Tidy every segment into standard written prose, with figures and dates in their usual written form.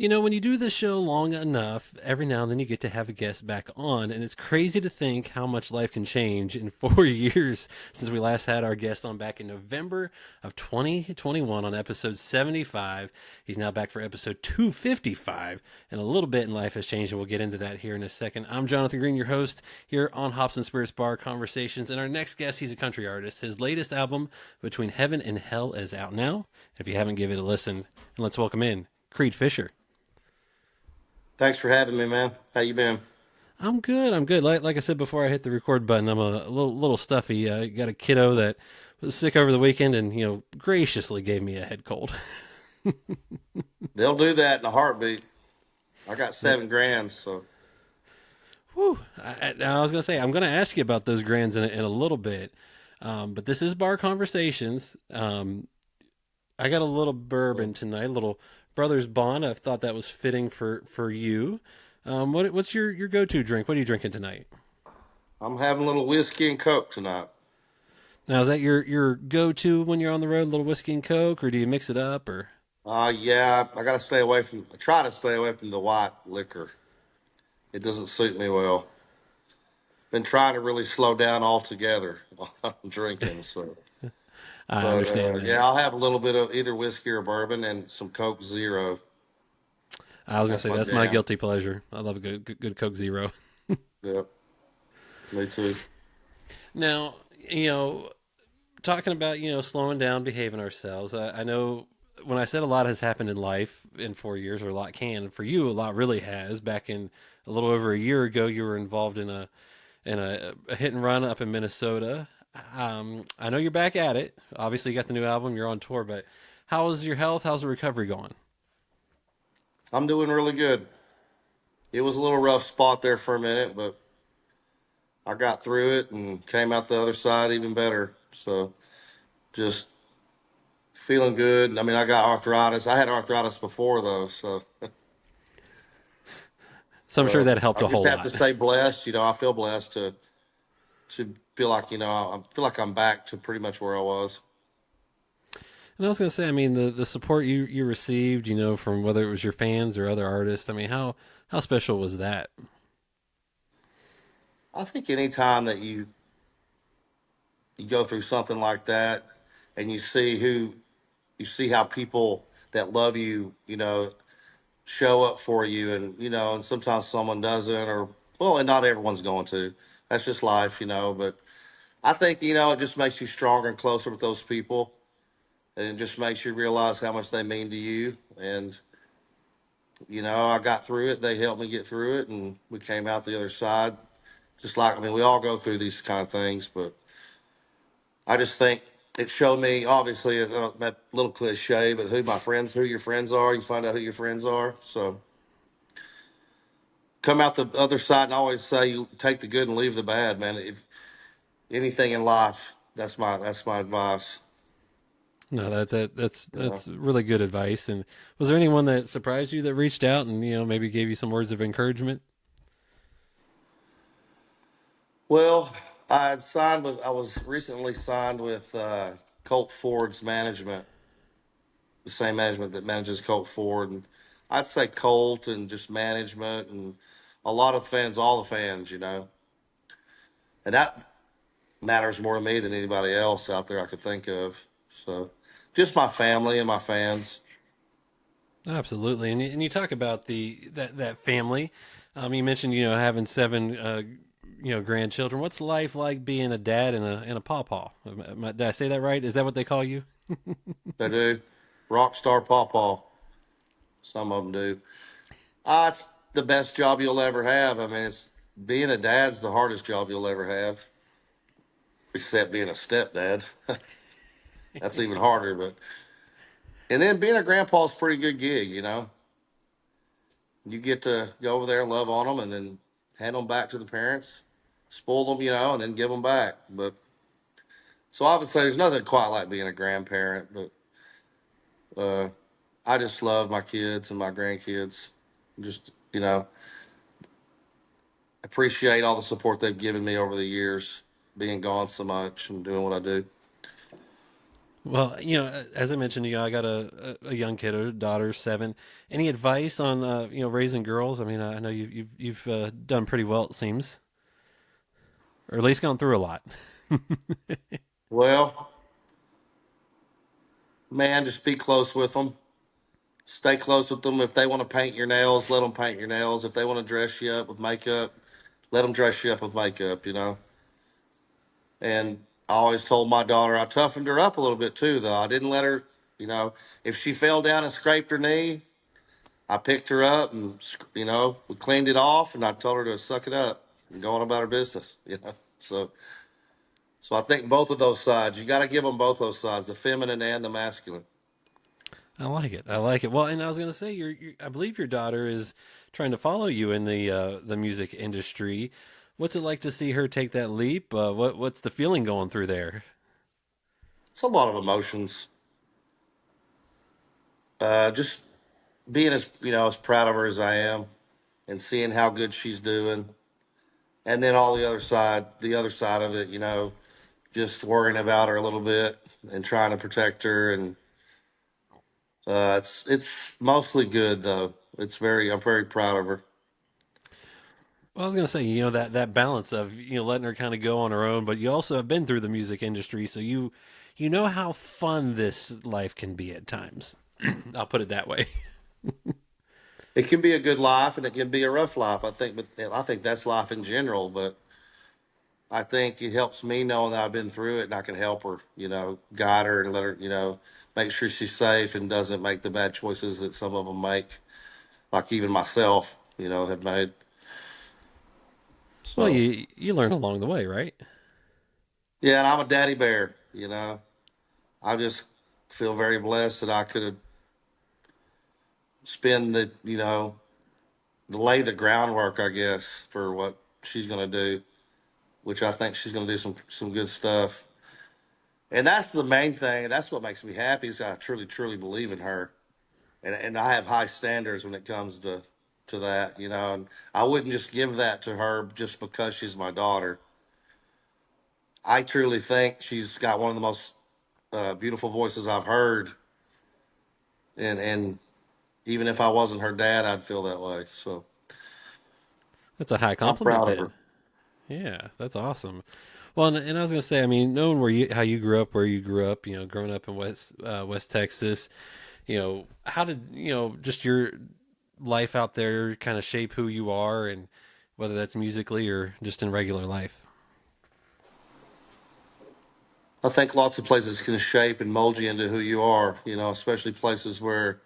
When you do the show long enough, every now and then you get to have a guest back on, and it's crazy to think how much life can change in 4 years since we last had our guest on back in November of 2021 on episode 75. He's now back for episode 255, and a little bit in life has changed, and we'll get into that here in a second. I'm Jonathan Green, your host here on Hops and Spirits Bar Conversations, and our next guest, he's a country artist. His latest album, Between Heaven and Hell, is out now. If you haven't, give it a listen, and let's welcome in Creed Fisher. Thanks for having me, man. How you been? I'm good. I'm good. Like I said before I hit the record button, I'm a little stuffy. I got a kiddo that was sick over the weekend, and graciously gave me a head cold. They'll do that in a heartbeat. I got Yep. 7 grands, so Whew. I was gonna say I'm gonna ask you about those grands in a little bit, but this is bar conversations. I got a little bourbon tonight, a little Brothers Bond. I thought that was fitting for you. What's your go to drink? What are you drinking tonight? I'm having a little whiskey and coke tonight. Now, is that your go to when you're on the road? A little whiskey and coke, or do you mix it up? Or Yeah, I gotta stay away from. I try to stay away from the white liquor. It doesn't suit me well. Been trying to really slow down altogether while I'm drinking. So, I but understand yeah, that. I'll have a little bit of either whiskey or bourbon and some Coke Zero. I was gonna That's say my that's my jam. guilty pleasure. I love a good Coke Zero. Yep, me too. Now, you know, talking about slowing down, behaving ourselves. I know when I said a lot has happened in life in 4 years, or a lot can. For you, a lot really has. Back in a little over a year ago, you were involved in a hit and run up in Minnesota. I know you're back at it. Obviously, you got the new album. You're on tour, but how's your health? How's the recovery going? I'm doing really good. It was a little rough spot there for a minute, but I got through it and came out the other side even better. So just feeling good. I mean, I got arthritis. I had arthritis before though, so So I'm sure that I helped a just whole have to lot. say blessed. I feel blessed to feel like I feel like I'm back to pretty much where I was. And I was going to say, I mean, the support you received, from whether it was your fans or other artists. I mean, how special was that? I think anytime that you go through something like that and you see how people that love you, show up for you, and and sometimes someone doesn't, or well, and not everyone's going to. That's just life. But I think it just makes you stronger and closer with those people, and it just makes you realize how much they mean to you. And I got through it. They helped me get through it, and we came out the other side. Just like, I mean, we all go through these kind of things, but I just think it showed me, obviously, that little cliche, but who your friends are. You find out who your friends are. So come out the other side, and I always say you take the good and leave the bad, man. If anything in life, that's my advice. No, that's You know. that's really good advice. And was there anyone that surprised you that reached out and maybe gave you some words of encouragement? Well, I was recently signed with Colt Ford's management, the same management that manages Colt Ford, and I'd say Colt and just management and a lot of fans, all the fans, and that matters more to me than anybody else out there I could think of. So, just my family and my fans. Absolutely. And you talk about that family. You mentioned having seven grandchildren. What's life like being a dad and a Paw Paw? Did I say that right? Is that what they call you? They do. Rock star Paw Paw. Some of them do. It's the best job you'll ever have. I mean, it's being a dad's the hardest job you'll ever have, except being a stepdad. That's even harder. But and then being a grandpa's a pretty good gig. You get to go over there and love on them, and then hand them back to the parents, spoil them, and then give them back. But so I would say there's nothing quite like being a grandparent. But uh, I just love my kids and my grandkids. Just appreciate all the support they've given me over the years, being gone so much and doing what I do. Well, as I mentioned, I got a young kid, a daughter, 7. Any advice on raising girls? I mean, I know you've done pretty well, it seems, or at least gone through a lot. Well, man, just be close with them. Stay close with them. If they want to paint your nails, let them paint your nails. If they want to dress you up with makeup, let them dress you up with makeup, you know. And I always told my daughter, I toughened her up a little bit too, though. I didn't let her, you know, if she fell down and scraped her knee, I picked her up and, we cleaned it off and I told her to suck it up and go on about her business, you know. So I think both of those sides, you got to give them both those sides, the feminine and the masculine. I like it. I like it. Well, and I was going to say, I believe your daughter is trying to follow you in the music industry. What's it like to see her take that leap? What's the feeling going through there? It's a lot of emotions. Just being as proud of her as I am and seeing how good she's doing. And then all the other side of it, just worrying about her a little bit and trying to protect her. And it's mostly good though. I'm very proud of her. Well, I was going to say, that balance of letting her kind of go on her own, but you also have been through the music industry, so you know how fun this life can be at times. I'll put it that way. It can be a good life and it can be a rough life. I think that's life in general. But I think it helps me knowing that I've been through it and I can help her, guide her and let her, make sure she's safe and doesn't make the bad choices that some of them make, like even myself, have made. Well, So you learn along the way, right? yeah, and I'm a daddy bear. I just feel very blessed that I could have spent lay the groundwork, I guess, for what she's going to do, which I think she's going to do some good stuff. And that's the main thing. That's what makes me happy is I truly, truly believe in her. And I have high standards when it comes to that, and I wouldn't just give that to her just because she's my daughter. I truly think she's got one of the most beautiful voices I've heard, and even if I wasn't her dad, I'd feel that way. So That's a high I'm compliment, proud of her. then. Yeah, that's awesome. Well, and I was going to say, I mean, knowing how you grew up, where you grew up, growing up in West Texas, how did just your life out there kind of shape who you are, and whether that's musically or just in regular life? I think lots of places can shape and mold you into who you are, especially places where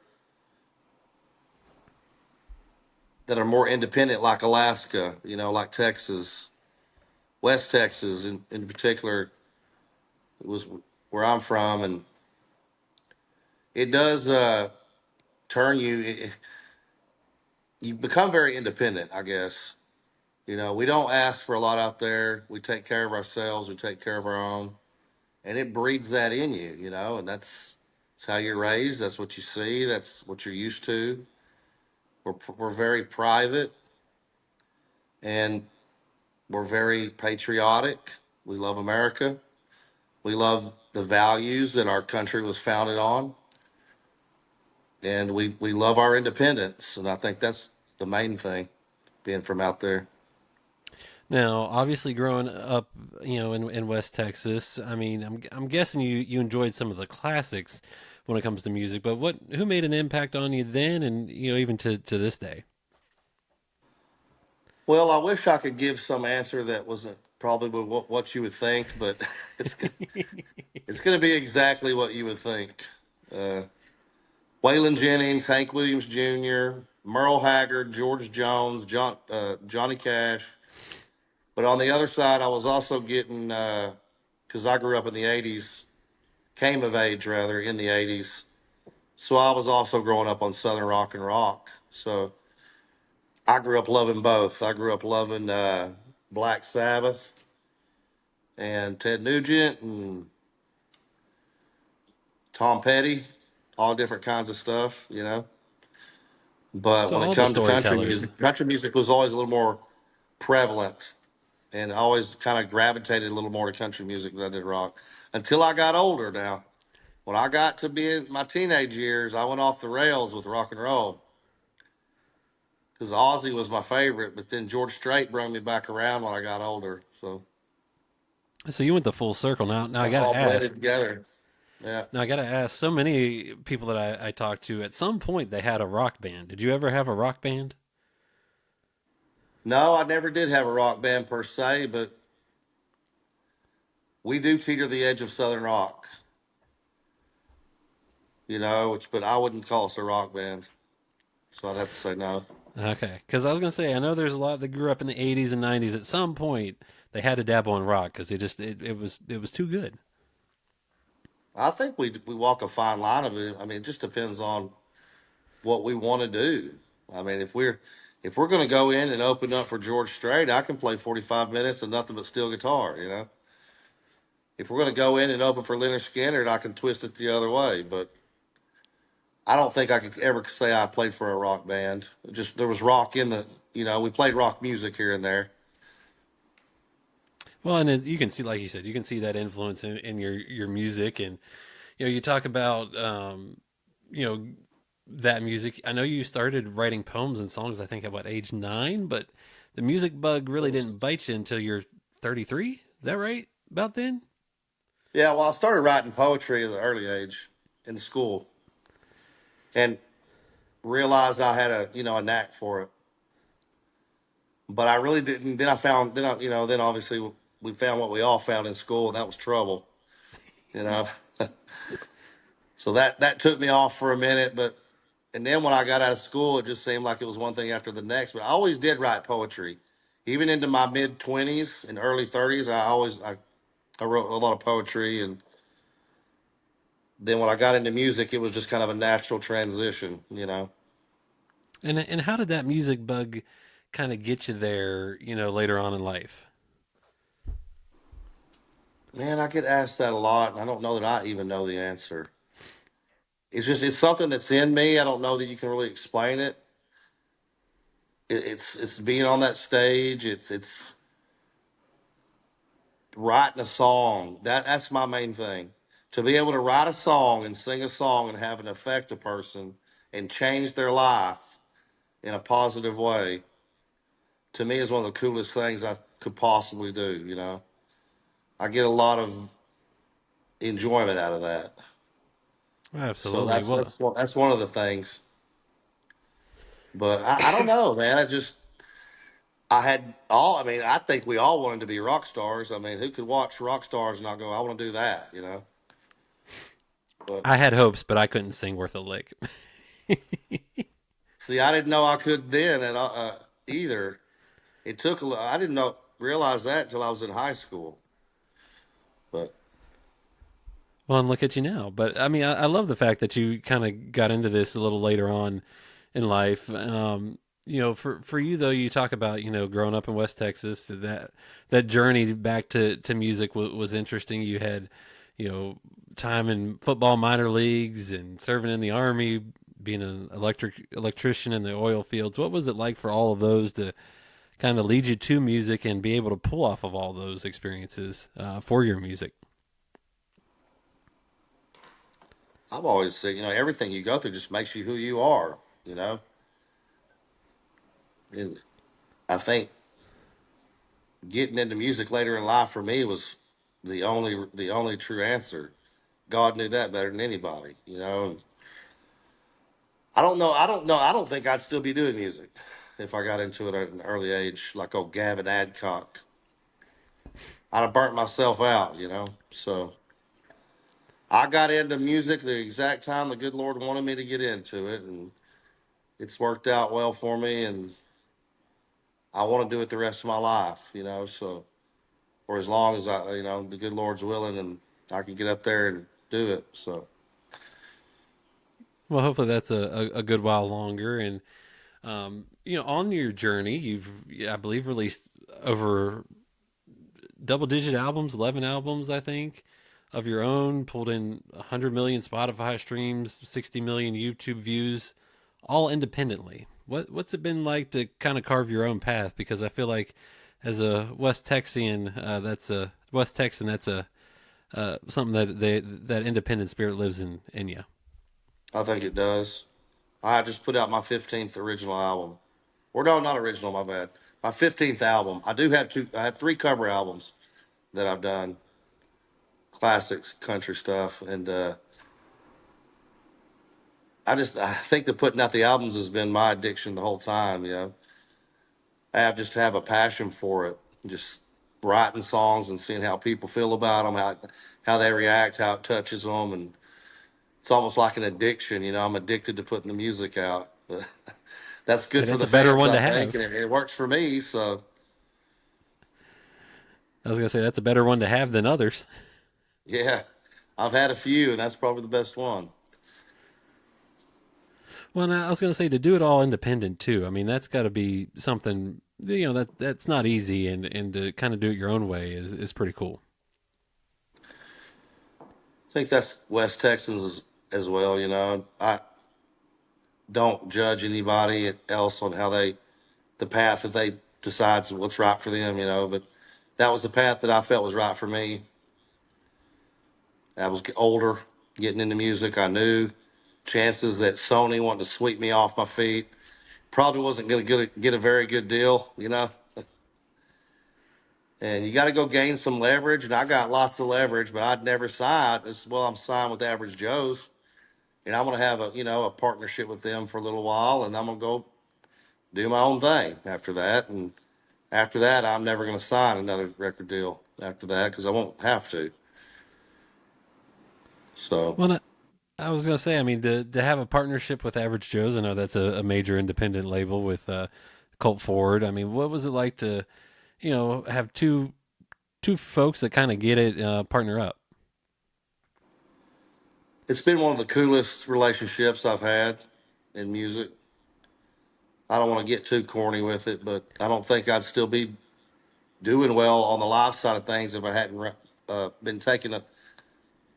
that are more independent, like Alaska, like Texas, West Texas in particular. It was where I'm from, and it does turn you. You become very independent, I guess. We don't ask for a lot out there. We take care of ourselves. We take care of our own, and it breeds that in you, and that's how you're raised. That's what you see. That's what you're used to. We're very private, and we're very patriotic. We love America. We love the values that our country was founded on, and we love our independence. And I think that's the main thing, being from out there. Now, obviously, growing up, in West Texas, I mean, I'm guessing you enjoyed some of the classics when it comes to music. But who made an impact on you then, and even to this day? Well, I wish I could give some answer that wasn't probably what you would think, but it's it's going to be exactly what you would think. Uh, Waylon Jennings, Hank Williams Jr., Merle Haggard, George Jones, Johnny Cash. But on the other side, I was also getting because I grew up in the '80s, came of age rather in the '80s. So I was also growing up on Southern rock and rock. So I grew up loving both. I grew up loving Black Sabbath and Ted Nugent and Tom Petty, all different kinds of stuff. But So when it all the comes to storytellers. country music was always a little more prevalent, and I always kind of gravitated a little more to country music than I did rock until I got older now. When I got to be in my teenage years, I went off the rails with rock and roll because Ozzy was my favorite. But then George Strait brought me back around when I got older. So So you went the full circle. Now I it's got to all ask. blended together. Yeah. Now I got to ask. So many people that I talked to, at some point they had a rock band. Did you ever have a rock band? No, I never did have a rock band per se, but we do teeter the edge of Southern rock, which, but I wouldn't call us a rock band. So I'd have to say no. Okay, because I was gonna say I know there's a lot that grew up in the '80s and '90s. At some point, they had to dabble in rock because it was too good. I think we walk a fine line of it. I mean, it just depends on what we want to do. I mean, if we're going to go in and open up for George Strait, I can play 45 minutes of nothing but steel guitar. If we're going to go in and open for Leonard Skinner, I can twist it the other way. But I don't think I could ever say I played for a rock band. Just there was rock in we played rock music here and there. Well, and you can see, like you said, you can see that influence in your music, and you talk about you know that music. I know you started writing poems and songs. I think at what age 9, but the music bug really didn't bite you until you're 33. Is that right? About then? Yeah, well, I started writing poetry at an early age in school and realized I had a knack for it. But I really didn't. Then I found, then obviously we found what we all found in school, and that was trouble. You know, so that took me off for a minute, but and then when I got out of school, it just seemed like it was one thing after the next. But I always did write poetry, even into my mid 20s and early 30s. I wrote a lot of poetry, and then when I got into music, it was just kind of a natural transition. And how did that music bug kind of get you there? Later on in life. Man, I get asked that a lot, and I don't know that I even know the answer. It's something that's in me. I don't know that you can really explain it. It's being on that stage. It's writing a song. That's my main thing. To be able to write a song and sing a song and have an affect a person and change their life in a positive way, to me is one of the coolest things I could possibly do. I get a lot of enjoyment out of that. So Absolutely. that's Well, that's one- that's one of the things. But I don't know, man. I had all. I mean, I think we all wanted to be rock stars. I mean, who could watch rock stars and not go, "I want to do that." But I had hopes, but I couldn't sing worth a lick. see, I didn't know I could then, and either it took a. I didn't realize that until I was in high school. But Well, and look at you now. But I mean, I love the fact that you kind of got into this a little later on in life. For you though, you talk about growing up in West Texas. That journey back to music was interesting. You had time in football minor leagues and serving in the army, being an electrician in the oil fields. What was it like for all of those to kind of lead you to music and be able to pull off of all those experiences for your music? I've always said, everything you go through just makes you who you are. And I think getting into music later in life for me was the only true answer. God knew that better than anybody. I don't know. I don't know. I don't think I'd still be doing music if I got into it at an early age, like old Gavin Adcock. I'd have burnt myself out. So I got into music the exact time the good Lord wanted me to get into it, and it's worked out well for me. And I want to do it the rest of my life. So or as long as the good Lord's willing, and I can get up there and do it. So Well, hopefully that's a good while longer. And on your journey, you've, I believe, released over double digit albums, 11 albums, I think, of your own, pulled in 100 million Spotify streams, 60 million YouTube views, all independently. What's it been like to kind of carve your own path? Because I feel like as a West Texan, that's a something that independent spirit lives in you. I think it does. I just put out my 15th original album. Or no, not original, my bad. My 15th album. I do have two, I have three cover albums that I've done, classics, country stuff. And I think that putting out the albums has been my addiction the whole time. You know, just have a passion for it. Just writing songs and seeing how people feel about them, how they react, how it touches them. And it's almost like an addiction. You know, I'm addicted to putting the music out. But that's Hey, good for that's the a better fans, one I to think. have. And it works for me. So, I was gonna say that's a better one to have than others. yeah, I've had a few, and that's probably the best one. Well, I was gonna say to do it all independent too. I mean, that's got to be something that's not easy, and to kind of do it your own way is pretty cool. I think that's West Texans as well. You know, I don't judge anybody else on the path that they decides what's right for them. You know, but that was the path that I felt was right for me. I was older, getting into music. I knew chances that Sony wanted to sweep me off my feet probably wasn't going to get a very good deal. You know, and you got to go gain some leverage. And I got lots of leverage, but I'd never sign. This well, I'm signed with Average Joe's, and I'm gonna have a partnership with them for a little while, and I'm gonna go do my own thing after that. And after that, I'm never gonna sign another record deal after that because I won't have to. So Well, I was gonna say, I mean, to have a partnership with Average Joe's, I know that's a major independent label with Colt Ford. I mean, what was it like to have two folks that kind of get it partner up? it's been one of the coolest relationships I've had in music. I don't want to get too corny with it, but I don't think I'd still be doing well on the live side of things if I hadn't been taken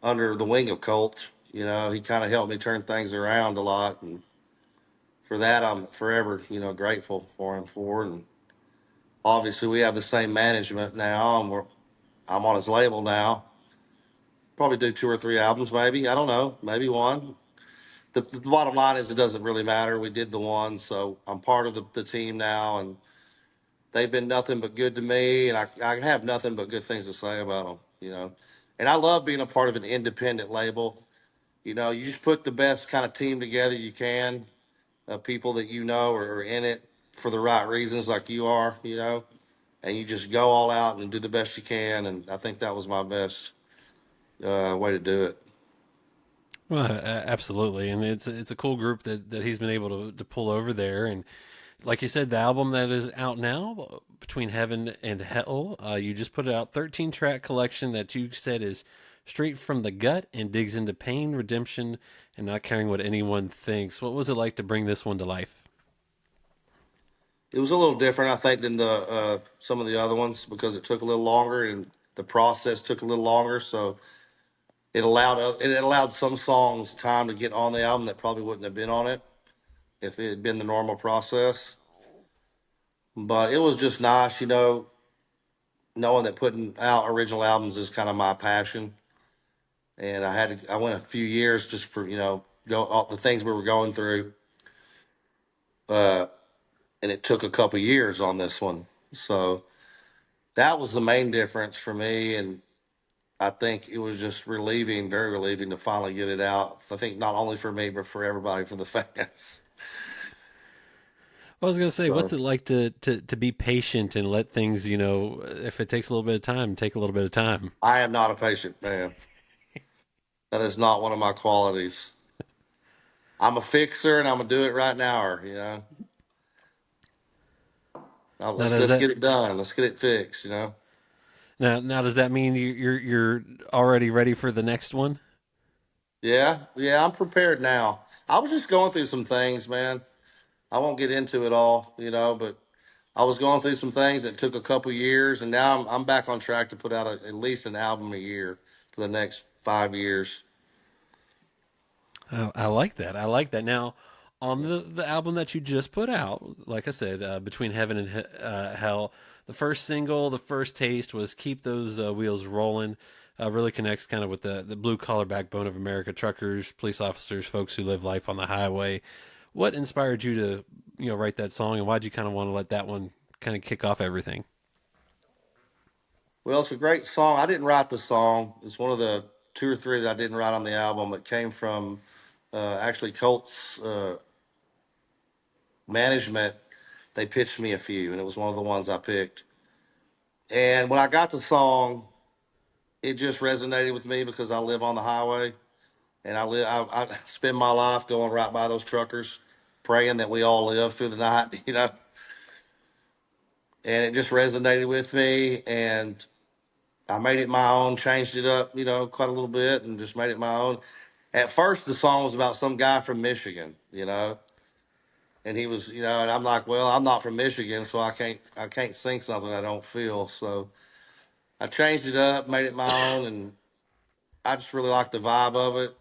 under the wing of Colt. You know, he kind of helped me turn things around a lot, and for that, I'm forever, grateful for him for. And obviously, we have the same management now, and I'm on his label now. Probably do two or three albums, maybe. I don't know, maybe one. The bottom line is, it doesn't really matter. We did the one, so I'm part of the team now, and they've been nothing but good to me, and I have nothing but good things to say about them. You know, and I love being a part of an independent label. You know, you just put the best kind of team together you can, people that you know are in it for the right reasons, like you are. You know, and you just go all out and do the best you can. And I think that was my best way to do it. Well, absolutely, and it's a cool group that he's been able to pull over there, and like you said, the album that is out now, Between Heaven and Hell, you just put it out, 13-track collection that you said is straight from the gut and digs into pain, redemption, and not caring what anyone thinks. What was it like to bring this one to life? It was a little different, I think, than the some of the other ones because it took a little longer and the process took a little longer. So it allowed some songs time to get on the album that probably wouldn't have been on it if it had been the normal process. But it was just nice, knowing that putting out original albums is kind of my passion. And I went a few years just for go all the things we were going through, uh, and it took a couple years on this one. So that was the main difference for me, and I think it was just relieving, very relieving to finally get it out. I think not only for me, but for everybody, for the fans. I was gonna say, what's So it like to be patient and let things, if it takes a little bit of time, take a little bit of time. I am not a patient man. That is not one of my qualities. I'm a fixer, and I'm gonna do it right now. Or now, Now let's does let's that get it done. Let's get it fixed. now does that mean you're already ready for the next one? Yeah, yeah. I'm prepared now. I was just going through some things, man. I won't get into it all, but I was going through some things that took a couple years, and now I'm back on track to put out at least an album a year for the next 5 years. I like that. I like that. Now, on the album that you just put out, like I said, Between Heaven and Hell, the first single, the first taste was "Keep Those Wheels Rolling." really connects kind of with the blue collar backbone of America: truckers, police officers, folks who live life on the highway. What inspired you to write that song, and why'd you kind of want to let that one kind of kick off everything? Well, it's a great song. I didn't write the song. It's one of the two or three that I didn't write on the album. It came from actually Colt's management. They pitched me a few, and it was one of the ones I picked. And when I got the song, it just resonated with me because I live on the highway, and I spend my life going right by those truckers, praying that we all live through the night, you know. And it just resonated with me, and I made it my own, changed it up, you know, quite a little bit, and just made it my own. At first, the song was about some guy from Michigan, you know, and he was, you know, and I'm like, well, I'm not from Michigan, so I can't sing something I don't feel. So I changed it up, made it my own, and I just really like the vibe of it.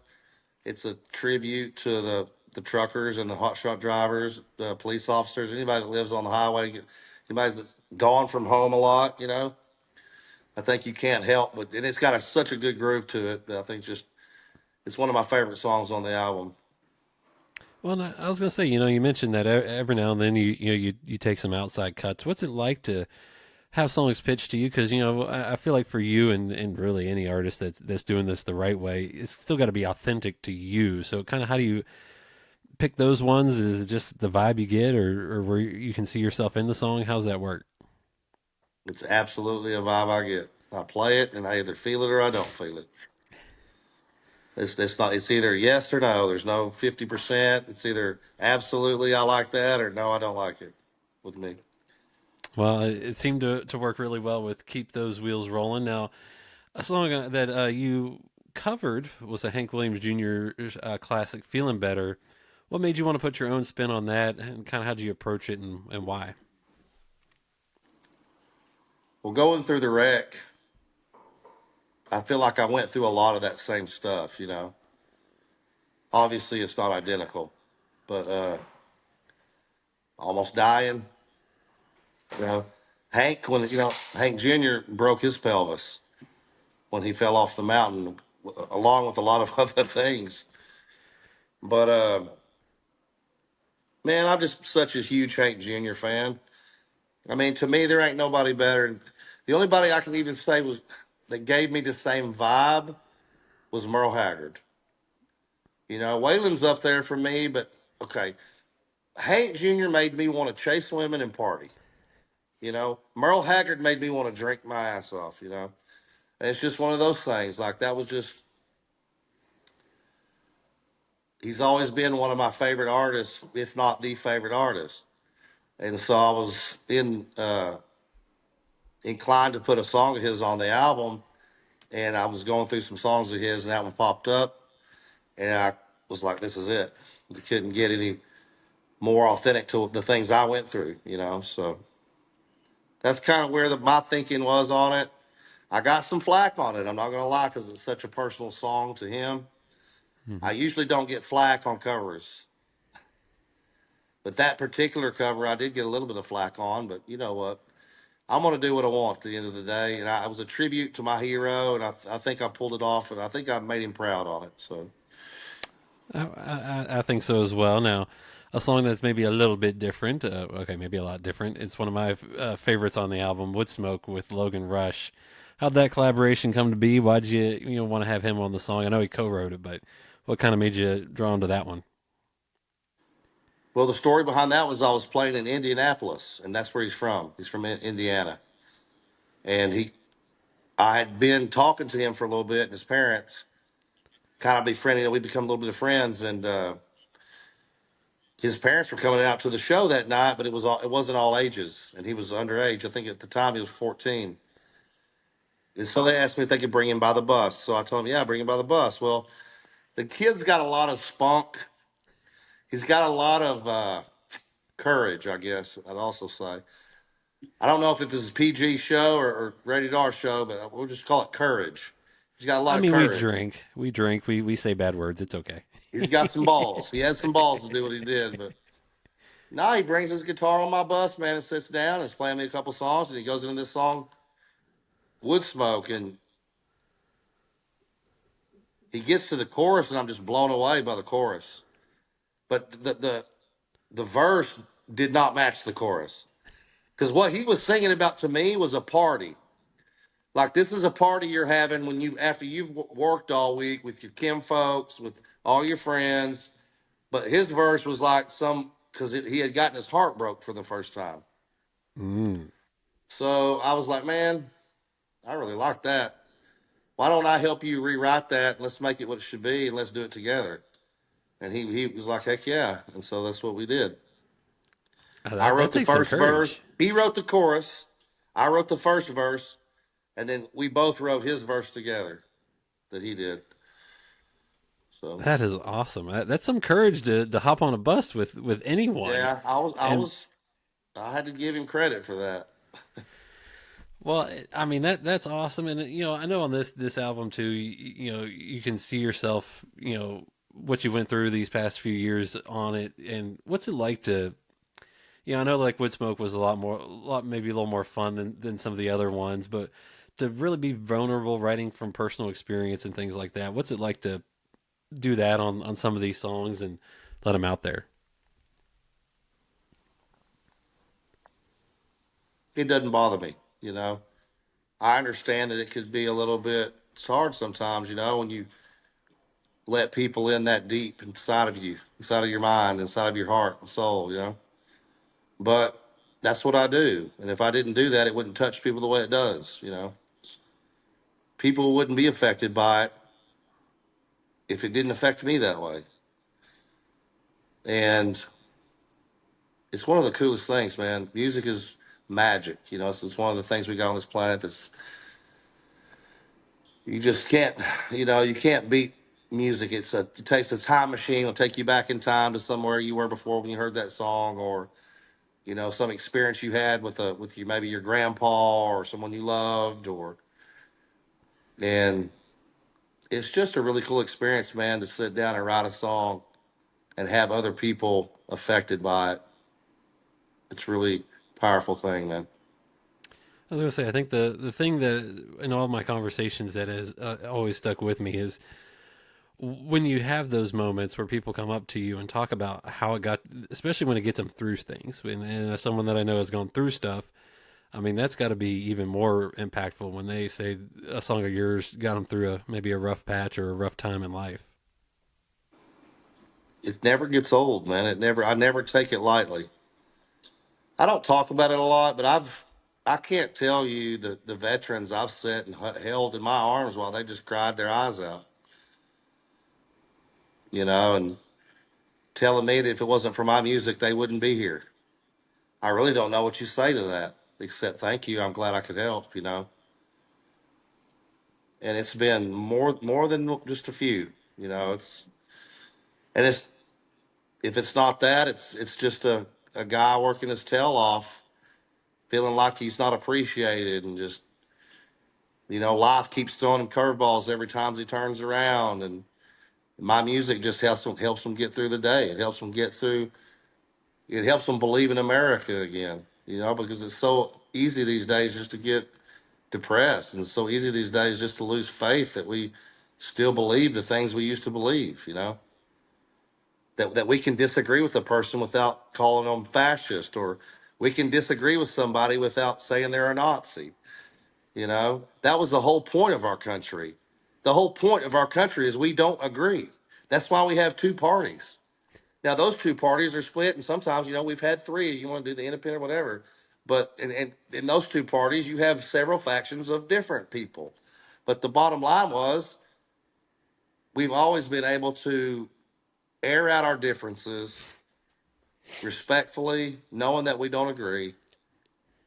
It's a tribute to the truckers and the hotshot drivers, the police officers, anybody that lives on the highway, anybody that's gone from home a lot, you know. I think you can't help but, and it's got such a good groove to it that I think just it's one of my favorite songs on the album. Well, I was going to say, you mentioned that every now and then you take some outside cuts. What's it like to have songs pitched to you? Because I feel like for you and really any artist that's doing this the right way, it's still got to be authentic to you. So, kind of, how do you pick those ones? Is it just the vibe you get, or where you can see yourself in the song? How's that work? It's absolutely a vibe I get. I play it and I either feel it or I don't feel it. It's not. It's either yes or no. There's no 50%. It's either absolutely I like that or no I don't like it. With me, Well, it seemed to work really well with "Keep Those Wheels Rolling." Now, a song that you covered was a Hank Williams Jr. Classic, "Feeling Better." What made you want to put your own spin on that, and kind of how did you approach it, and why? well, going through the wreck, I feel like I went through a lot of that same stuff. You know, obviously it's not identical, but almost dying. You know, Hank when you know Hank Jr. broke his pelvis when he fell off the mountain, along with a lot of other things. But man, I'm just such a huge Hank Jr. fan. I mean, to me, there ain't nobody better. The only body I can even say was that gave me the same vibe was Merle Haggard. You know, Waylon's up there for me, but okay, Hank Jr. made me want to chase women and party. You know, Merle Haggard made me want to drink my ass off. You know, and it's just one of those things. Like that was just. He's always been one of my favorite artists, if not the favorite artist. And so I was inclined to put a song of his on the album, and I was going through some songs of his, and that one popped up, and I was like, "This is it." You couldn't get any more authentic to the things I went through, you know. So that's kind of where my thinking was on it. I got some flack on it. I'm not gonna lie, because it's such a personal song to him. Hmm. I usually don't get flack on covers, but that particular cover I did get a little bit of flack on. But you know what? I'm going to do what I want at the end of the day. And it was a tribute to my hero, and I think I pulled it off, and I think I made him proud on it. So, I think so as well. Now, a song that's maybe a little bit different. Okay, maybe a lot different. It's one of my favorites on the album, "Woodsmoke" with Logan Rush. How'd that collaboration come to be? Why'd you want to have him on the song? I know he co-wrote it, but what kind of made you drawn to that one? well, the story behind that was I was playing in Indianapolis, and that's where he's from. He's from Indiana, and I had been talking to him for a little bit, and his parents kind of befriending, and we become a little bit of friends, and his parents were coming out to the show that night, but it wasn't all ages, and he was underage. I think at the time he was 14. And so they asked me if they could bring him by the bus. So I told him, yeah, bring him by the bus. Well, the kid's got a lot of spunk. He's got a lot of courage, I guess. I'd also say. I don't know if this is a PG show or rated R show, but we'll just call it courage. He's got a I lot of mean, we courage. drink, we drink, we say bad words. It's okay. He's got some balls. He had some balls to do what he did, but now he brings his guitar on my bus, man, and sits down and is playing me a couple songs, and he goes into this song, Woodsmoke, and He gets to the chorus, and I'm just blown away by the chorus. But the verse did not match the chorus, because what he was singing about to me was a party. Like, this is a party you're having when you after you've worked all week with your Kim folks, with all your friends. But his verse was like some, because he had gotten his heart broke for the first time. Mm. So I was like, man, I really like that. Why don't I help you rewrite that? Let's make it what it should be, and let's do it together. And he was like, heck yeah. And so that's what we did. I That wrote the takes some first verse. courage. He wrote the chorus. I wrote the first verse, and then we both wrote his verse together that he did. So That is awesome. That's some courage to hop on a bus with anyone. yeah, And I had to give him credit for that. well, I mean that's awesome. And I know on this album too, you can see yourself, what you went through these past few years on it, and what's it like to, I know like Woodsmoke was maybe a little more fun than some of the other ones, but to really be vulnerable, writing from personal experience and things like that. What's it like to do that on some of these songs and let them out there? It doesn't bother me, you know. I understand that it could be a little bit, it's hard sometimes, when you let people in that deep inside of you, inside of your mind, inside of your heart and soul. But that's what I do. And if I didn't do that, it wouldn't touch people the way it does. People wouldn't be affected by it if it didn't affect me that way. And it's one of the coolest things, man. Music is magic. It's one of the things we got on this planet that's, you just can't, you can't beat music. It takes a time machine. It'll take you back in time to somewhere you were before when you heard that song, or some experience you had with maybe your grandpa or someone you loved, and it's just a really cool experience, man, to sit down and write a song and have other people affected by it. It's really powerful thing, man. I was gonna say, I think the thing that in all my conversations that has always stuck with me is when you have those moments where people come up to you and talk about how it got, especially when it gets them through things. And as someone that I know has gone through stuff, I mean, that's got to be even more impactful when they say a song of yours got them through maybe a rough patch or a rough time in life. It never gets old, man. I never take it lightly. I don't talk about it a lot, but I can't tell you the veterans I've sat and held in my arms while they just cried their eyes out, and telling me that if it wasn't for my music, they wouldn't be here. I really don't know what you say to that, except thank you. I'm glad I could help. And it's been more than just a few. It's if it's not that, it's just a guy working his tail off, feeling like he's not appreciated, and just life keeps throwing him curveballs every time he turns around, and my music just helps him get through the day. It helps him get through. It helps him believe in America again. Because it's so easy these days just to get depressed, and it's so easy these days just to lose faith that we still believe the things we used to believe. That we can disagree with a person without calling them fascist, or we can disagree with somebody without saying they're a Nazi. That was the whole point of our country. The whole point of our country is we don't agree. That's why we have two parties. Now those two parties are split, and sometimes we've had three. You want to do the independent, whatever. But in those two parties, you have several factions of different people. But the bottom line was we've always been able to air out our differences respectfully, knowing that we don't agree,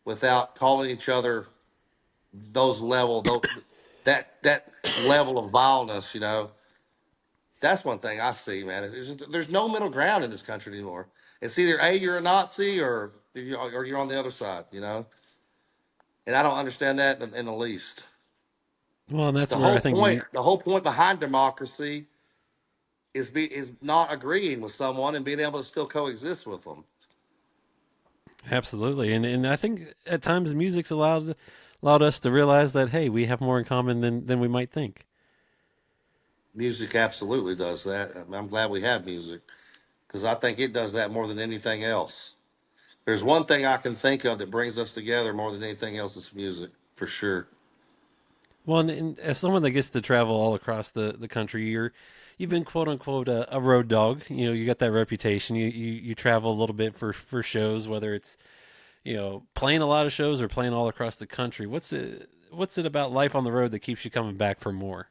without calling each other that level of vileness. That's one thing I see, man. There's no middle ground in this country anymore. It's either you're a Nazi, or you're on the other side. And I don't understand that in the least. Well, and that's The where I whole think point the whole point behind democracy is not agreeing with someone and being able to still coexist with them. absolutely, and I think at times music's allowed us to realize that hey, we have more in common than we might think. Music absolutely does that. I'm glad we have music because I think it does that more than anything else. There's one thing I can think of that brings us together more than anything else. It's music, for sure. Well, and as someone that gets to travel all across the country, you've been quote unquote a road dog. You know, you got that reputation. You travel a little bit for shows, whether it's playing a lot of shows or playing all across the country. What's it about life on the road that keeps you coming back for more?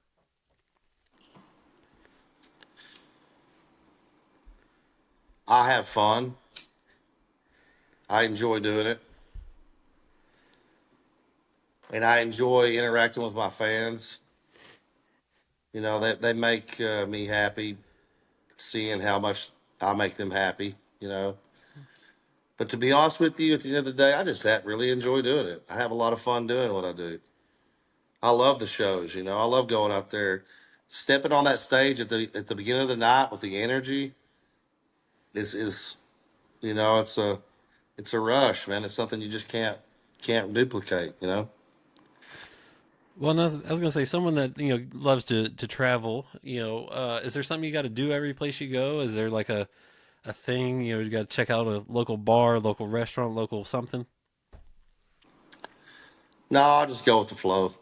I have fun. I enjoy doing it, and I enjoy interacting with my fans. You know, they make me happy seeing how much I make them happy. You know, but to be honest with you, at the end of the day, I just really enjoy doing it. I have a lot of fun doing what I do. I love the shows. You know, I love going out there, stepping on that stage at the beginning of the night with the energy is it's a rush, man. It's something you just can't duplicate. You know. Well, and I was gonna say someone that loves to travel. Is there something you got to do every place you go? Is there like a thing you got to check out a local bar, local restaurant, local something? No, I just go with the flow.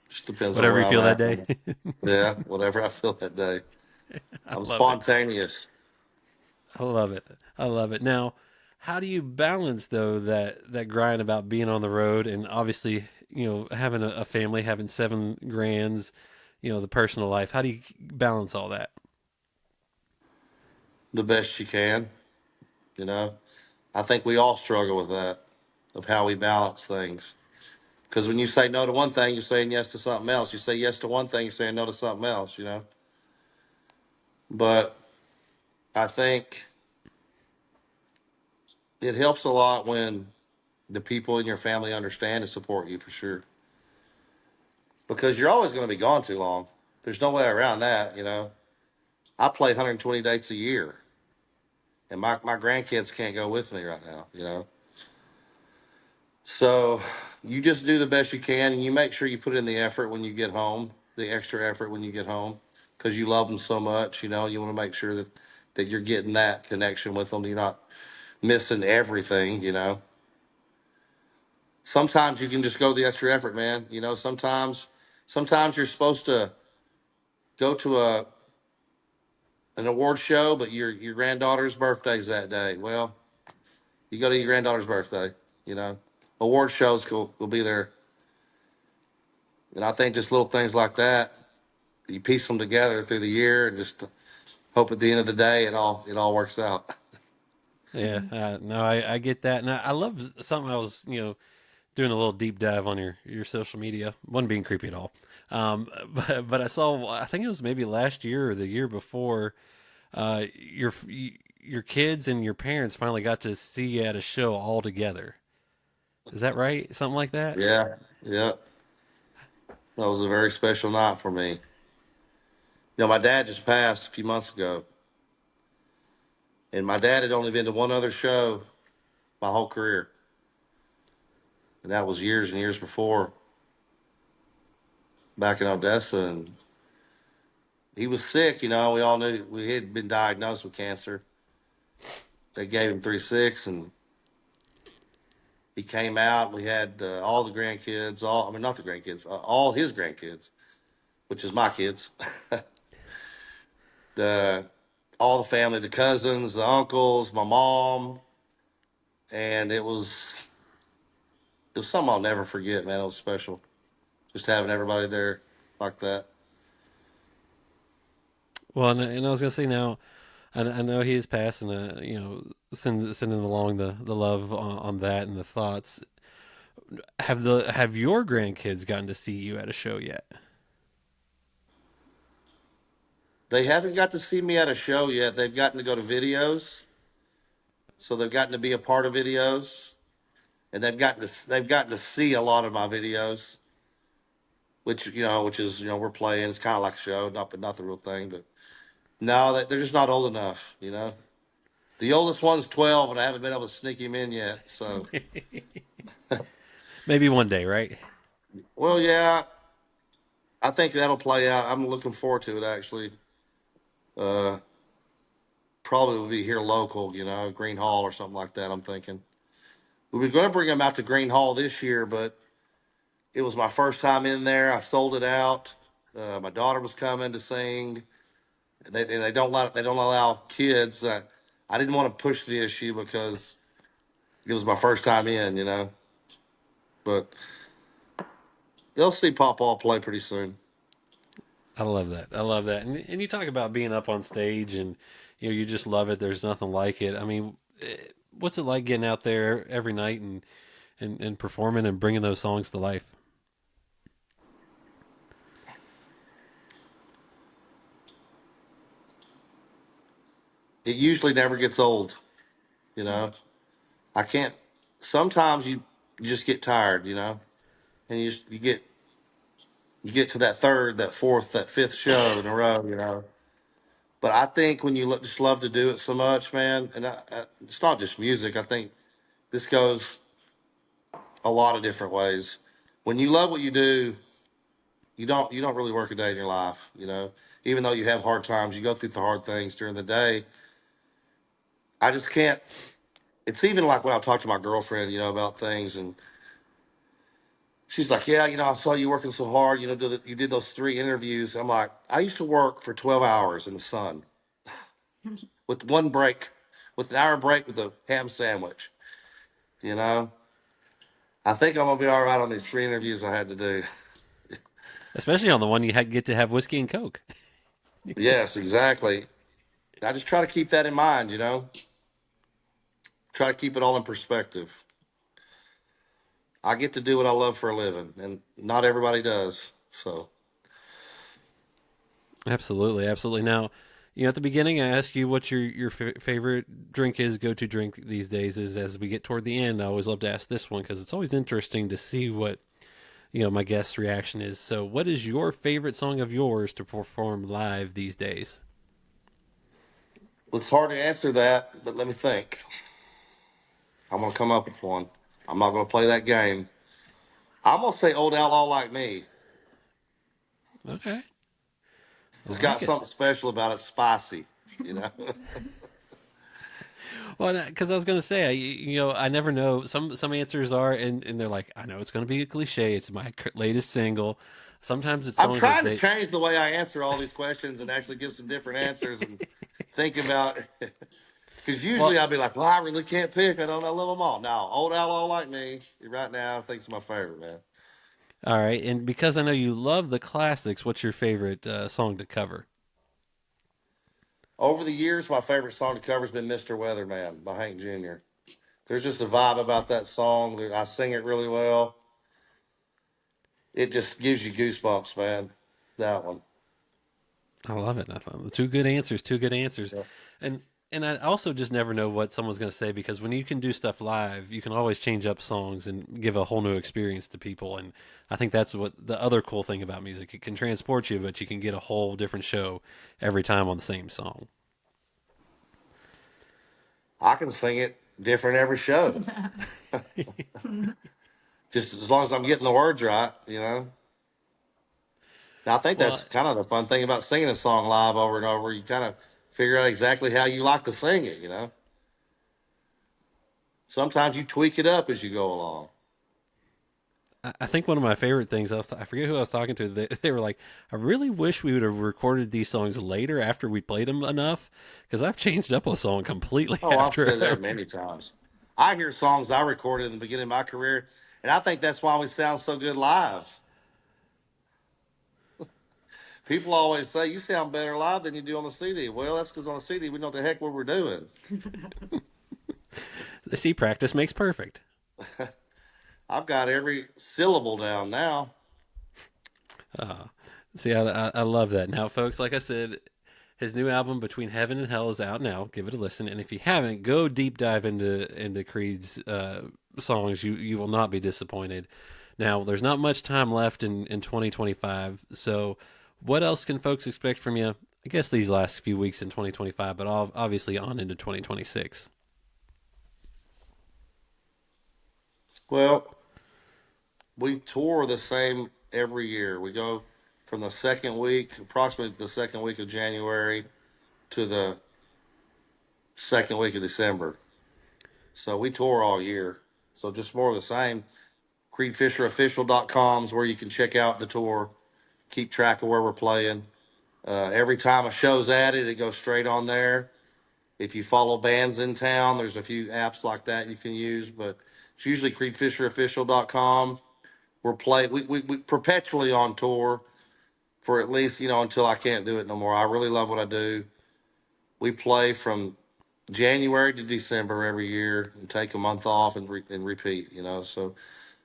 Just depends on Whatever where you I'm feel that at. day. Yeah, whatever I feel that day. I I'm love it. spontaneous. I love it. I love it. Now, how do you balance though that grind about being on the road and obviously having a family, having seven grands, the personal life? How do you balance all that? The best you can. You know, I think we all struggle with that of how we balance things. Because when you say no to one thing, you're saying yes to something else. You say yes to one thing, you're saying no to something else. You know, but I think it helps a lot when the people in your family understand and support you for sure. Because you're always going to be gone too long. There's no way around that. You know, I play 120 dates a year, and my grandkids can't go with me right now. You know, so you just do the best you can, and you make sure you put in the effort when you get home, the extra effort when you get home, because you love them so much. You know, you want to make sure that you're getting that connection with them. You're not missing everything. You know, sometimes you can just go the extra effort, man. You know, sometimes you're supposed to go to an award show, but your granddaughter's birthday's that day. Well, you go to your granddaughter's birthday. You know, award shows will be there, and I think just little things like that, you piece them together through the year, and just hope at the end of the day it all works out. Yeah, no, I get that, and I love something. I was doing a little deep dive on your social media. Wasn't being creepy at all, but I saw. I think it was maybe last year or the year before. Your kids and your parents finally got to see you at a show all together. Is that right? Something like that? Yeah, yeah, that was a very special night for me. You know, my dad just passed a few months ago, and my dad had only been to one other show my whole career, and that was years and years before, back in Odessa, and he was sick. You know, we all knew we had been diagnosed with cancer. They gave him 3-6, and he came out. We had all the grandkids, I mean, not the grandkids, all his grandkids, which is my kids, the all the family, the cousins, the uncles, my mom, and it was something I'll never forget, man. It was special, just having everybody there like that. Well, and I was gonna say now, I know he has passed, and sending along the love on that and the thoughts. Have your grandkids gotten to see you at a show yet? They haven't got to see me at a show yet. They've gotten to go to videos, so they've gotten to be a part of videos, and they've gotten to see a lot of my videos, which is we're playing. It's kind of like a show, not the real thing, but no, they're just not old enough. You know, the oldest one's 12, and I haven't been able to sneak him in yet. So, Maybe one day, right? well, yeah, I think that'll play out. I'm looking forward to it actually. Uh, Probably will be here local, Green Hall or something like that. I'm thinking we were going to bring them out to Green Hall this year, but it was my first time in there. I sold it out. My daughter was coming to sing. They don't allow kids. I didn't want to push the issue because it was my first time in, But they'll see Paw Paw play pretty soon. I love that. I love that. And you talk about being up on stage and you just love it. There's nothing like it. I mean, what's it like getting out there every night and performing and bringing those songs to life? It usually never gets old, you know. I can't. Sometimes you just get tired, and you get to that third, that fourth, that fifth show in a row. But I think when you just love to do it so much, man, and it's not just music. I think this goes a lot of different ways. When you love what you do, you don't really work a day in your life. Even though you have hard times, you go through the hard things during the day. I just can't. It's even like when I talk to my girlfriend, about things, and she's like, "Yeah, I saw you working so hard. You did those 3 interviews." I'm like, "I used to work for 12 hours in the sun with one break, with an hour break with a ham sandwich." You know, I think I'm gonna be all right on these 3 interviews I had to do. Especially on the one get to have whiskey and coke. Yes, exactly. I just try to keep that in mind. Try to keep it all in perspective. I get to do what I love for a living, and not everybody does. So Absolutely, absolutely. Now, at the beginning, I asked you what your favorite drink is, go to drink these days. Is as we get toward the end, I always love to ask this one because it's always interesting to see what my guest's reaction is. So, what is your favorite song of yours to perform live these days? it's hard to answer that, but let me think. I'm gonna come up with one. I'm not gonna play that game. I'm gonna say "Old Outlaw Like Me." Okay, I It's got like it. something special about it, spicy. You know. Well, because I was going to say, I never know. Some answers are, and they're like, I know it's going to be a cliche. It's my latest single. Sometimes it's I'm songs that trying to they. change the way I answer all these questions and actually give some different answers and think about. Because Well, usually I'll be like, "Well, I really can't pick. I love them all." Now, "Old Outlaw Like Me" right now I think it's my favorite, man. all right, and because I know you love the classics, what's your favorite song to cover? Over the years, my favorite song to cover has been "Mr. Weatherman" by Hank Jr. There's just a vibe about that song. I sing it really well. It just gives you goosebumps, man. That one. I love it. I love it. Two good answers. Two good answers. Yeah. And and I also just never know what someone's going to say because when you can do stuff live, you can always change up songs and give a whole new experience to people. And I think that's what the other cool thing about music. It can transport you, but you can get a whole different show every time on the same song. I can sing it different every show, just as long as I'm getting the words right. Now, I think Well, that's kind of the fun thing about singing a song live over and over. You kind of figure out exactly how you like to sing it. Sometimes you tweak it up as you go along. I think one of my favorite things I forget who I was talking to. They were like, I really wish we would have recorded these songs later after we played them enough because I've changed up a song completely Oh, I've after. said that many times. I hear songs I recorded in the beginning of my career, and I think that's why we sound so good live. People always say you sound better live than you do on the CD. Well, that's because on the CD we know what the heck what we're doing. See, practice makes perfect. I've got every syllable down now. See, I love that. Now, folks, like I said, his new album Between Heaven and Hell is out now. Give it a listen, and if you haven't, go deep dive into Creed's songs. You will not be disappointed. Now, there's not much time left in 2025, so what else can folks expect from you? I guess these last few weeks in 2025, but obviously on into 2026. Well, we tour the same every year. We go from the second week, approximately the second week of January to the second week of December. So we tour all year. So just more of the same. CreedFisherOfficial.com is where you can check out the tour, keep track of where we're playing. Every time a show's added, it goes straight on there. If you follow bands in town, there's a few apps like that you can use, but it's usually CreedFisherOfficial.com. We perpetually on tour for at least, until I can't do it no more. I really love what I do. We play from January to December every year and take a month off and repeat. So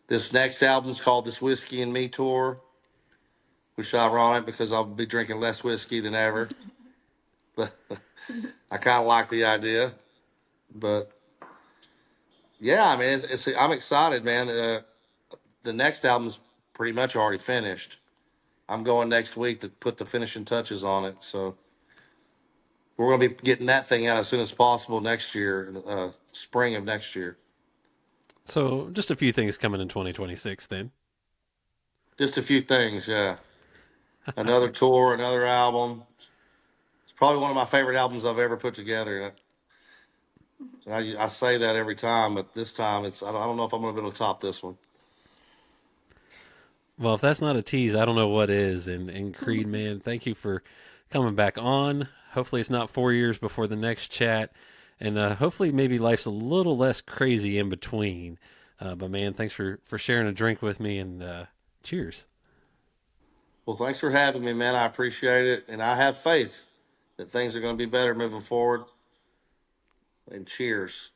this next album's called This Whiskey and Me Tour, which is ironic because I'll be drinking less whiskey than ever. But I kind of like the idea. But yeah, I mean, I'm excited, man. The next album's pretty much already finished. I'm going next week to put the finishing touches on it. So we're going to be getting that thing out as soon as possible next year, spring of next year. So, just a few things coming in 2026 then. Just a few things, yeah. Another tour, another album. It's probably one of my favorite albums I've ever put together. I say that every time, but this time I don't know if I'm going to be able to top this one. Well, if that's not a tease, I don't know what is. And Creed, man, thank you for coming back on. Hopefully, it's not 4 years before the next chat. And hopefully, maybe life's a little less crazy in between. But, man, thanks for sharing a drink with me. And cheers. Well, thanks for having me, man. I appreciate it, and I have faith that things are going to be better moving forward. And cheers.